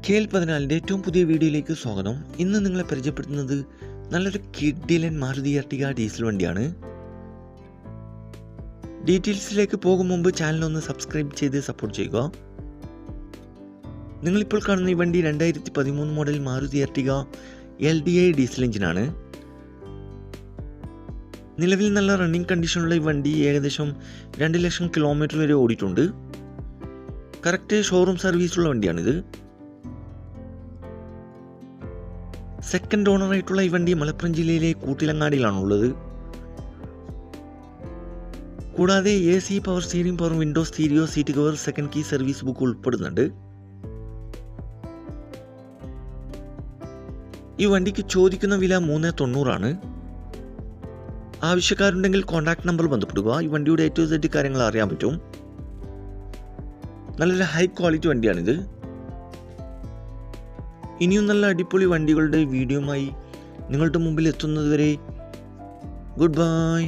KL14 ഏറ്റവും പുതിയ വീഡിയോയിലേക്ക് സ്വാഗതം. ഇന്ന് നിങ്ങളെ പരിചയപ്പെടുത്തുന്നത് നല്ലൊരു കിഡിലൻ മാരുതി എർട്ടിഗ ഡീസൽ വണ്ടിയാണ്. ഡീറ്റെയിൽസിലേക്ക് പോകും മുമ്പ് ചാനലൊന്ന് സബ്സ്ക്രൈബ് ചെയ്ത് സപ്പോർട്ട് ചെയ്യുക. നിങ്ങളിപ്പോൾ കാണുന്ന ഈ വണ്ടി 2013 model Maruti Ertiga LDI diesel എഞ്ചിനാണ്. നിലവിൽ നല്ല റണ്ണിങ് കണ്ടീഷനുള്ള ഈ വണ്ടി ഏകദേശം 2 ലക്ഷം കിലോമീറ്റർ വരെ ഓടിയിട്ടുണ്ട്. കറക്റ്റ് ഷോറൂം സർവീസുള്ള വണ്ടിയാണിത്. സെക്കൻഡ് ഓണറായിട്ടുള്ള ഈ വണ്ടി മലപ്പുറം ജില്ലയിലെ കൂട്ടിലങ്ങാടിയിലാണുള്ളത്. കൂടാതെ AC, power steering, power window, stereo, seat cover, second key service book ഉൾപ്പെടുന്നുണ്ട്. ഈ വണ്ടിക്ക് ചോദിക്കുന്ന വില 390 ആണ്. ആവശ്യക്കാരുണ്ടെങ്കിൽ കോൺടാക്ട് നമ്പർ ബന്ധപ്പെടുക. ഈ വണ്ടിയുടെ A to Z കാര്യങ്ങൾ അറിയാൻ പറ്റും. നല്ലൊരു ഹൈ ക്വാളിറ്റി വണ്ടിയാണിത്. ഇനിയും നല്ല അടിപൊളി വണ്ടികളുടെ വീഡിയോയുമായി നിങ്ങളുടെ മുമ്പിൽ എത്തുന്നതുവരെ ഗുഡ് ബൈ.